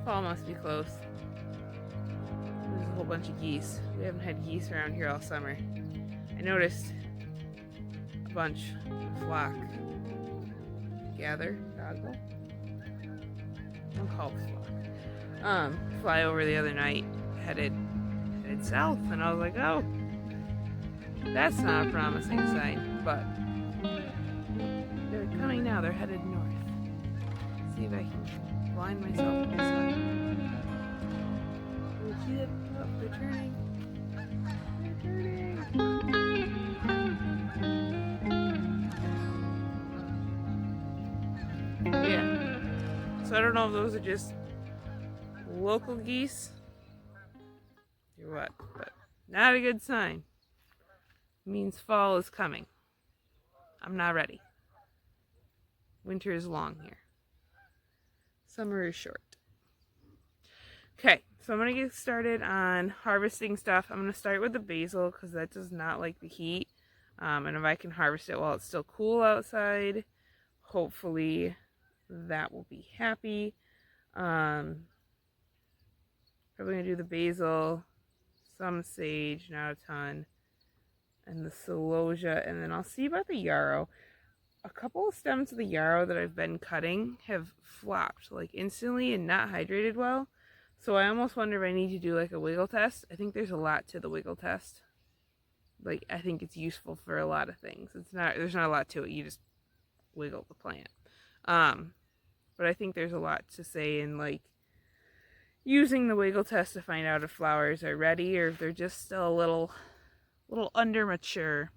Fall must be close. There's a whole bunch of geese. We haven't had geese around here all summer. I noticed a bunch, a flock, goggle. Don't call it flock. Fly over the other night, headed south, and I was like, oh, that's not a promising sign, but they're coming now. They're headed north. Let's see if I can blind myself with the sun. You see that? Oh, they're turning. Yeah. So I don't know if those are just local geese or what, but not a good sign. It means fall is coming. I'm not ready. Winter is long here. Summer is short. Okay, so I'm going to get started on harvesting stuff. I'm going to start with the basil because that does not like the heat. And if I can harvest it while it's still cool outside, hopefully that will be happy. Probably going to do the basil, some sage, not a ton, and the celosia, and then I'll see about the yarrow. A couple of stems of the yarrow that I've been cutting have flopped like instantly and not hydrated well. So I almost wonder if I need to do like a wiggle test. I think there's a lot to the wiggle test. Like, I think it's useful for a lot of things. There's not a lot to it. You just wiggle the plant. But I think there's a lot to say in like using the wiggle test to find out if flowers are ready or if they're just still a little under mature.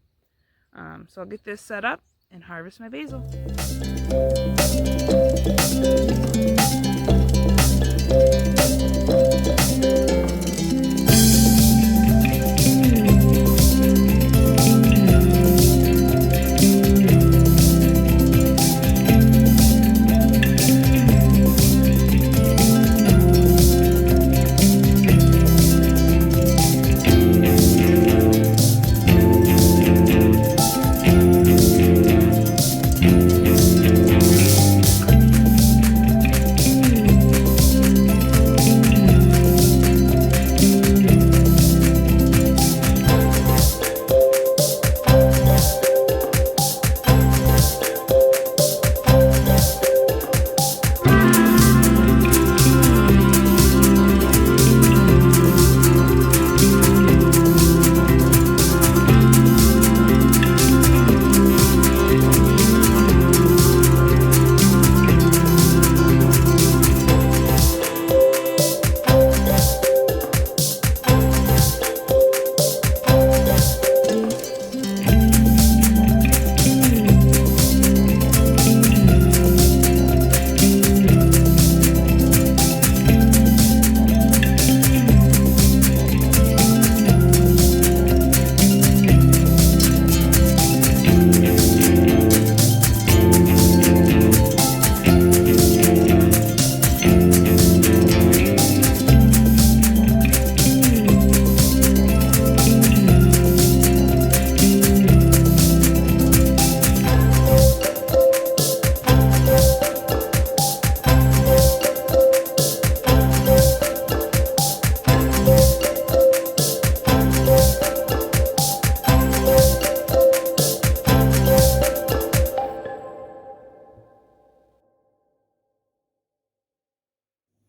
So I'll get this set up and harvest my basil.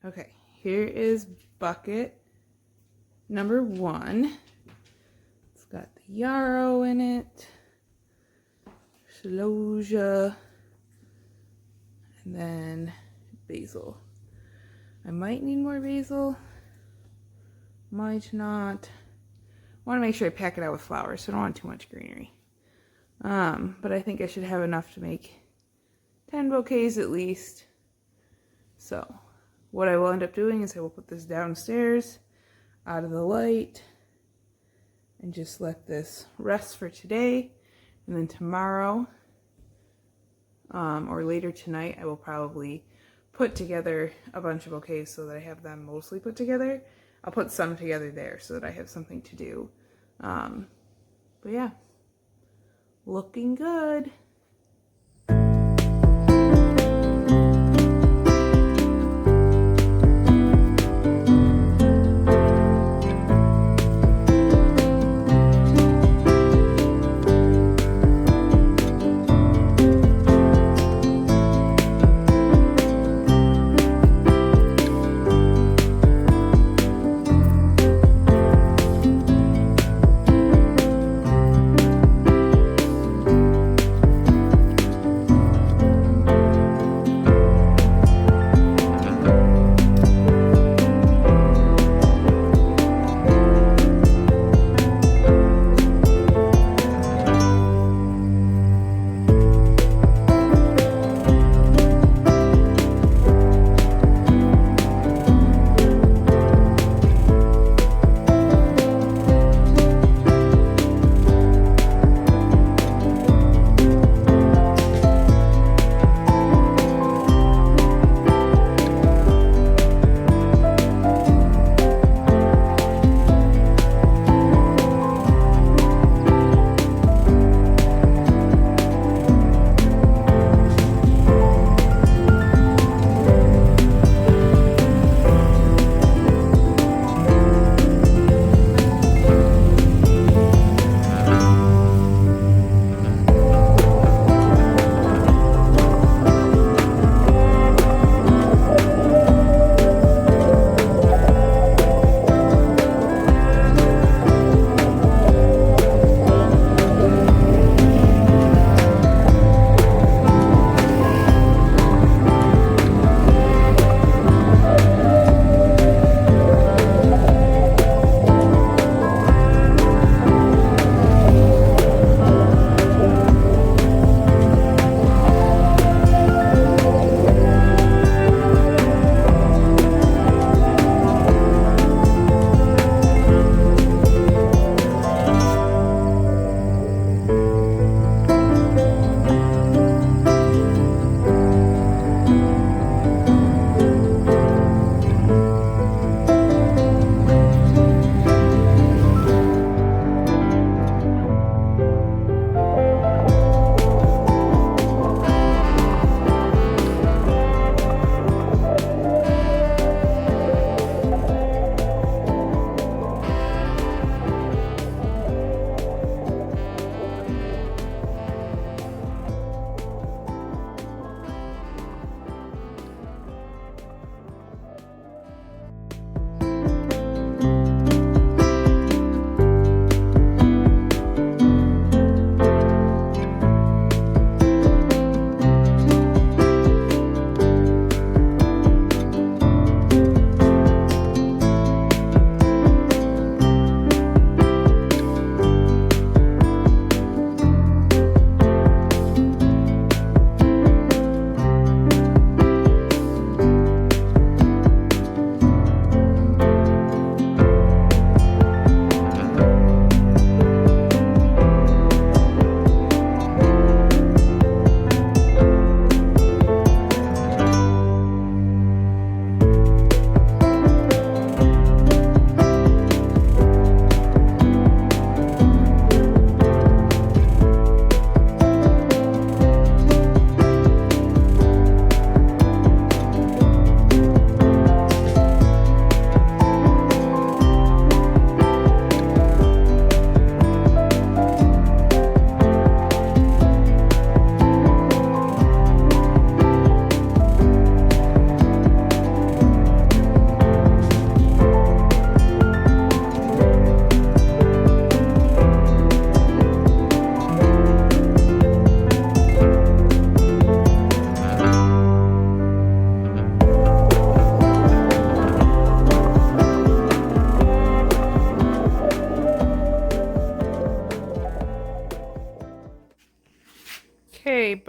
Okay, here is bucket number 1. It's got the yarrow in it, celosia, and then basil. I might need more basil, might not. I want to make sure I pack it out with flowers, so I don't want too much greenery. But I think I should have enough to make 10 bouquets at least. So what I will end up doing is I will put this downstairs out of the light and just let this rest for today. And then tomorrow or later tonight, I will probably put together a bunch of bouquets so that I have them mostly put together. I'll put some together there so that I have something to do. But yeah, looking good.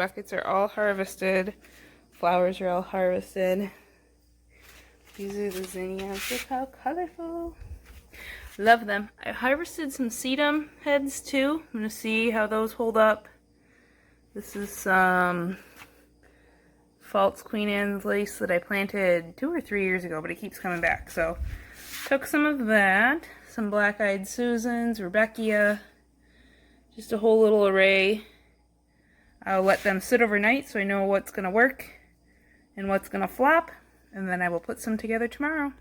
buckets are all harvested. Flowers are all harvested. These are the zinnias. Look how colorful. Love them. I harvested some sedum heads too. I'm going to see how those hold up. This is some false Queen Anne's lace that I planted 2 or 3 years ago, but it keeps coming back. So took some of that. Some black-eyed Susans, Rebecca, just a whole little array. I'll let them sit overnight so I know what's going to work and what's going to flop, and then I will put some together tomorrow.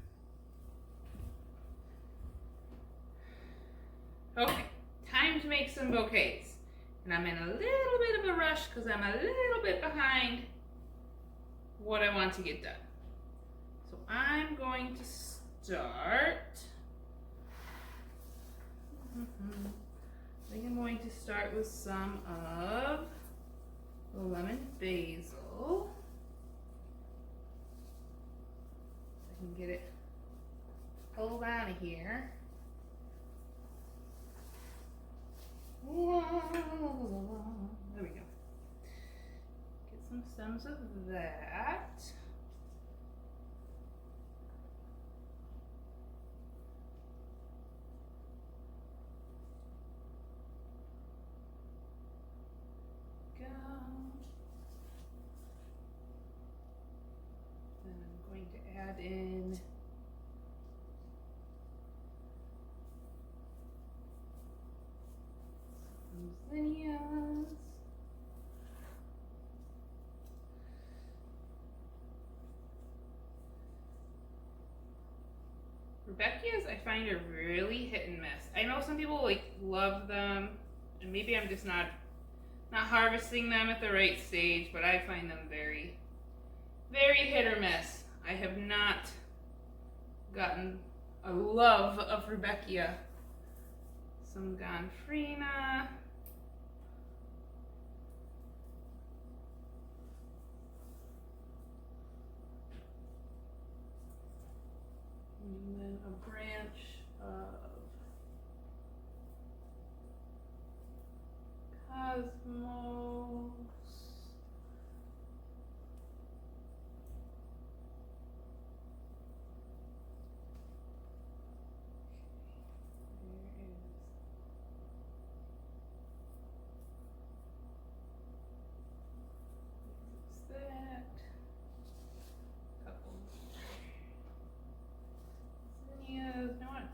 Okay, time to make some bouquets. And I'm in a little bit of a rush because I'm a little bit behind what I want to get done. So I'm going to start. I think I'm going to start with some of the lemon basil. I can get it pulled out of here. There we go. Get some stems of that. Go. Then I'm going to add in zinnias. Rebecca's I find are really hit and miss. I know some people like love them, and maybe I'm just not harvesting them at the right stage, but I find them very, very hit or miss. I have not gotten a love of Rebecca. Some Gonfrina. And then a branch of Cosmos.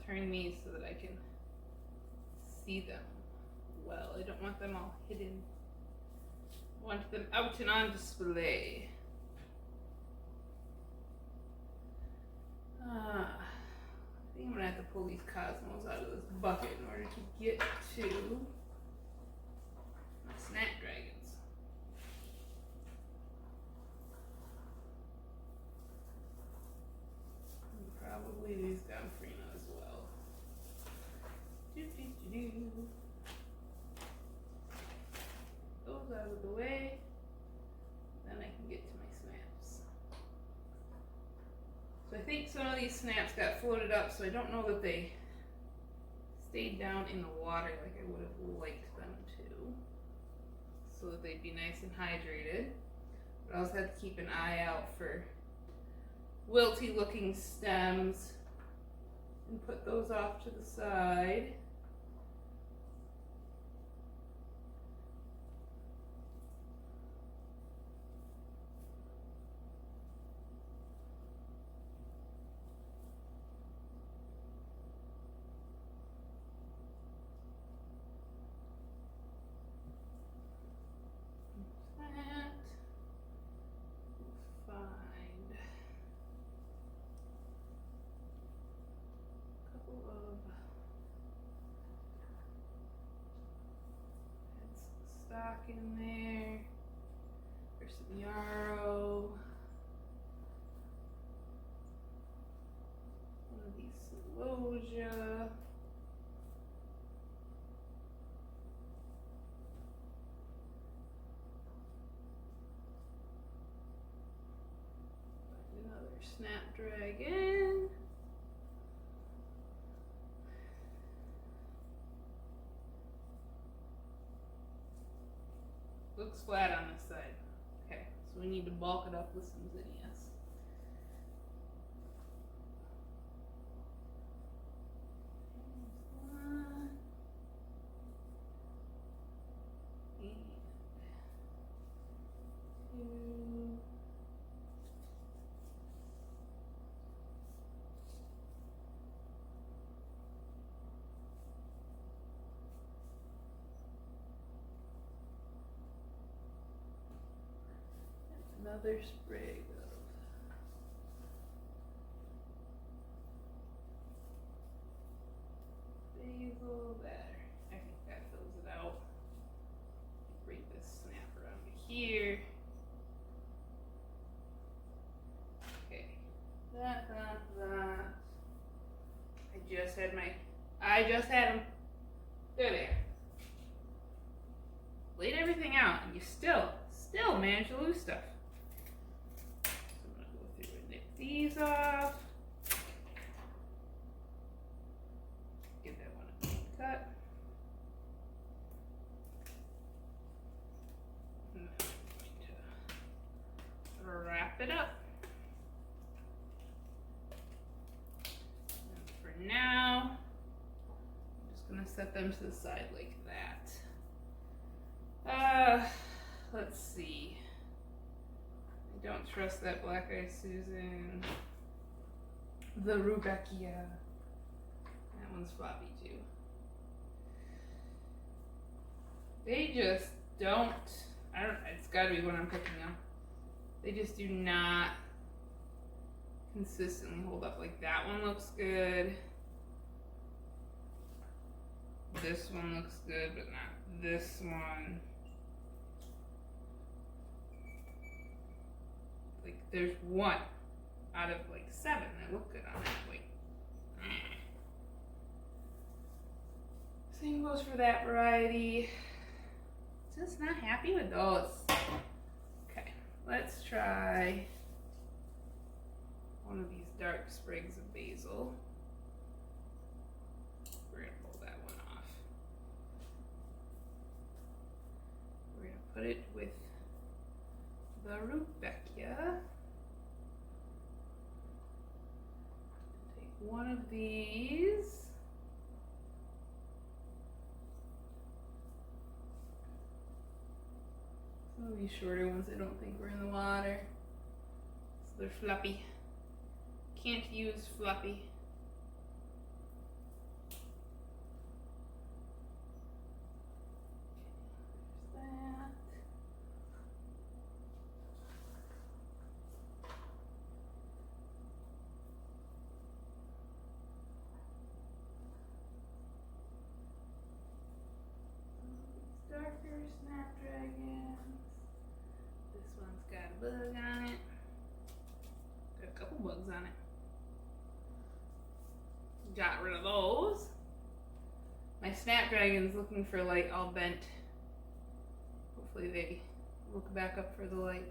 Turn these so that I can see them well. I don't want them all hidden. I want them out and on display. I think I'm gonna have to pull these Cosmos out of this bucket in order to get to my snapdragons. And probably these Gonfrina as well. Those out of the way, then I can get to my snaps. So I think some of these snaps got floated up, so I don't know that they stayed down in the water like I would have liked them to, so that they'd be nice and hydrated. But I also had to keep an eye out for wilty looking stems and put those off to the side. Stock in there. There's some yarrow. One of these celosia. Another snapdragon. Looks flat on this side. Okay, so we need to bulk it up with some zinnias. Another sprig of basil there. I think that fills it out. Bring this snap around to here. Okay. That. I just had them. They're there. Laid everything out, and you still manage to lose stuff. So I'm gonna go through and nip these off. Give that one a clean cut. And then I'm going to wrap it up. And for now, I'm just gonna set them to the side like that. Let's see. I don't trust that Black Eyed Susan. The Rudbeckia. That one's floppy too. They just don't, it's gotta be what I'm picking now. They just do not consistently hold up. Like that one looks good. This one looks good, but not this one. Like there's one out of like 7 that look good on it. Like, same goes for that variety. Just not happy with those. Okay, let's try one of these dark sprigs of basil. We're gonna pull that one off. We're gonna put it with the Rudbeckia. Take one of these. Some of these shorter ones I don't think were in the water. So they're floppy. Can't use floppy. Darker snapdragons. This one's got a bug on it. Got a couple bugs on it. Got rid of those. My snapdragon's looking for light all bent. Hopefully they look back up for the light.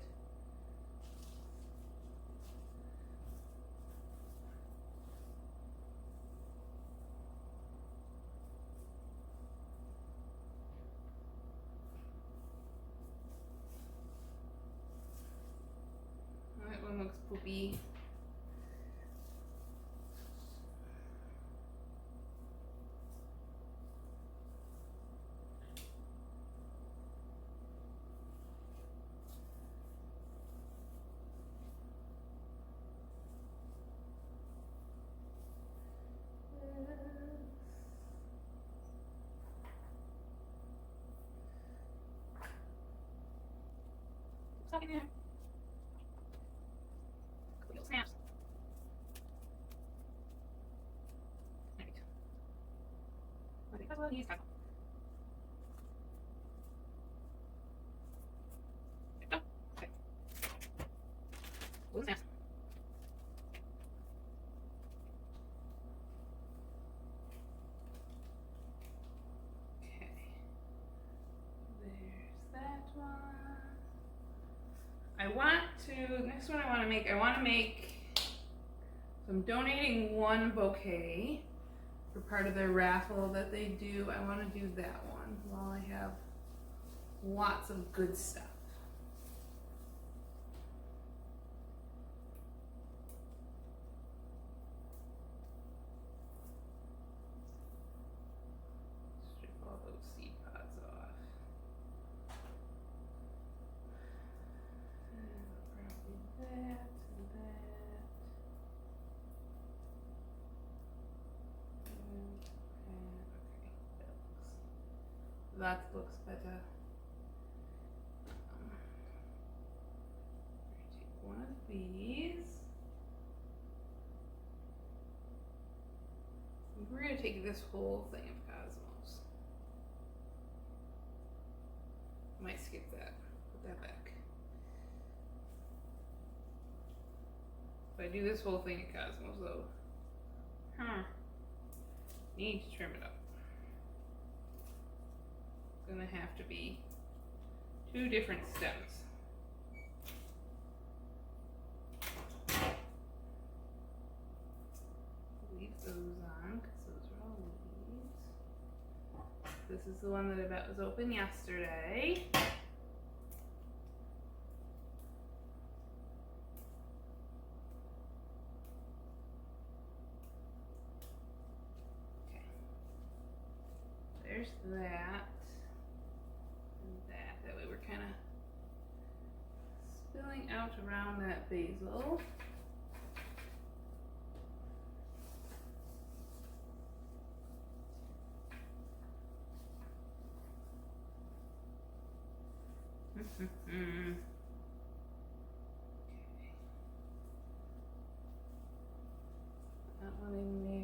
That one looks poopy. Stuck in there. Couple little snaps. Alright. I think that's what I use. Okay. Little snaps. Okay. There's that one. Next one I want to make, so I'm donating one bouquet for part of their raffle that they do. I want to do that one while I have Lots of good stuff. Strip all those seed pods off. And probably that and that. Okay, that looks better. Take one of these. We're going to take this whole thing of cosmos. Might skip that. Put that back. If I do this whole thing of cosmos though, need to trim it up. It's going to have to be 2 different stems. Leave those on because those are all leaves. This is the one that I bet was open yesterday. Okay. There's that. That way we're kind of spilling out around that basil. Okay. That one in there.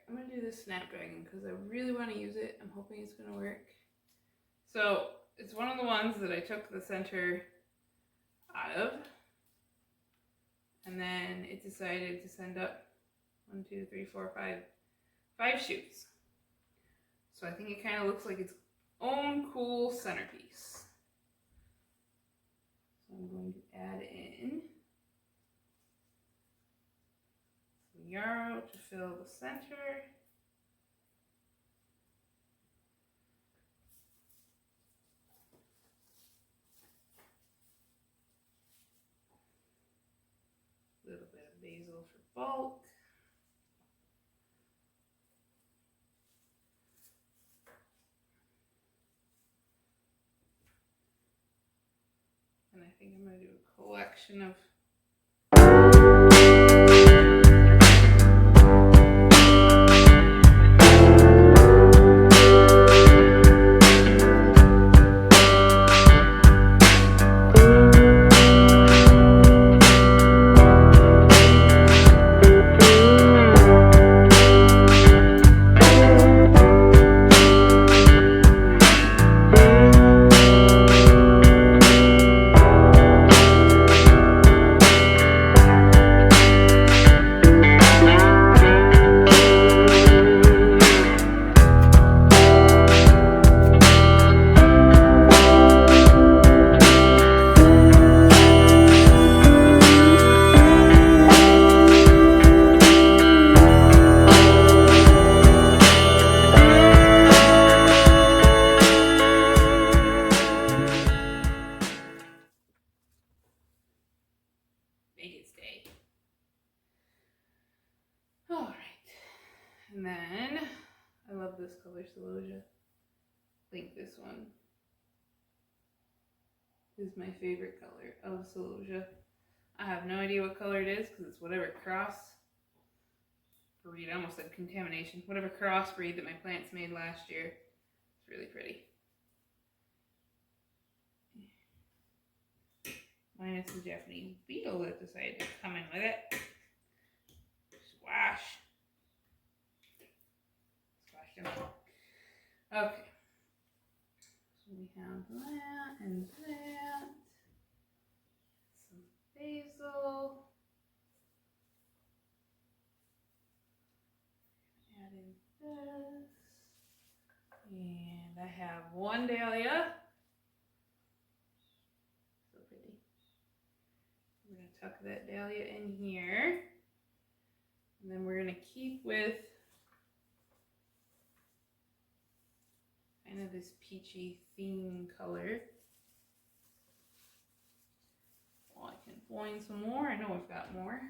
I'm going to do this Snapdragon because I really want to use it. I'm hoping it's going to work. So it's one of the ones that I took the center out of. And then it decided to send up 1, 2, 3, 4, 5 shoots. So I think it kind of looks like its own cool centerpiece. So I'm going to add in some yarrow to fill the center. A little bit of basil for bulk. And I think I'm going to do a collection of make it stay. All right. And then I love this color, Celosia. I think this one is my favorite color of Celosia. I have no idea what color it is because it's whatever crossbreed, I almost said contamination, whatever crossbreed that my plants made last year. It's really pretty. Minus the Japanese beetle that decided to come in with it. Squash. Squash them. Okay. So we have that and that. Some basil. Add in this. And I have one dahlia. So pretty. We're going to tuck that dahlia in here. And then we're going to keep with kind of this peachy theme color. Well, I can find some more. I know I've got more.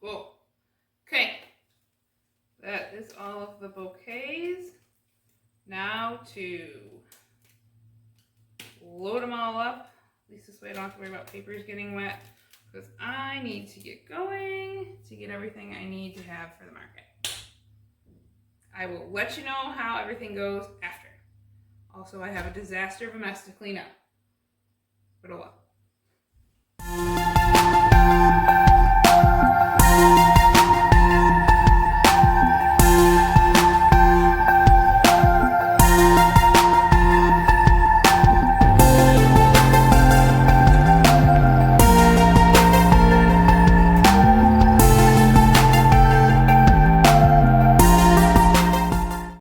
Whoa. Okay. That is all of the bouquets. Now to load them all up. At least this way I don't have to worry about papers getting wet, because I need to get going to get everything I need to have for the market. I will let you know how everything goes after. Also, I have a disaster of a mess to clean up. But oh well.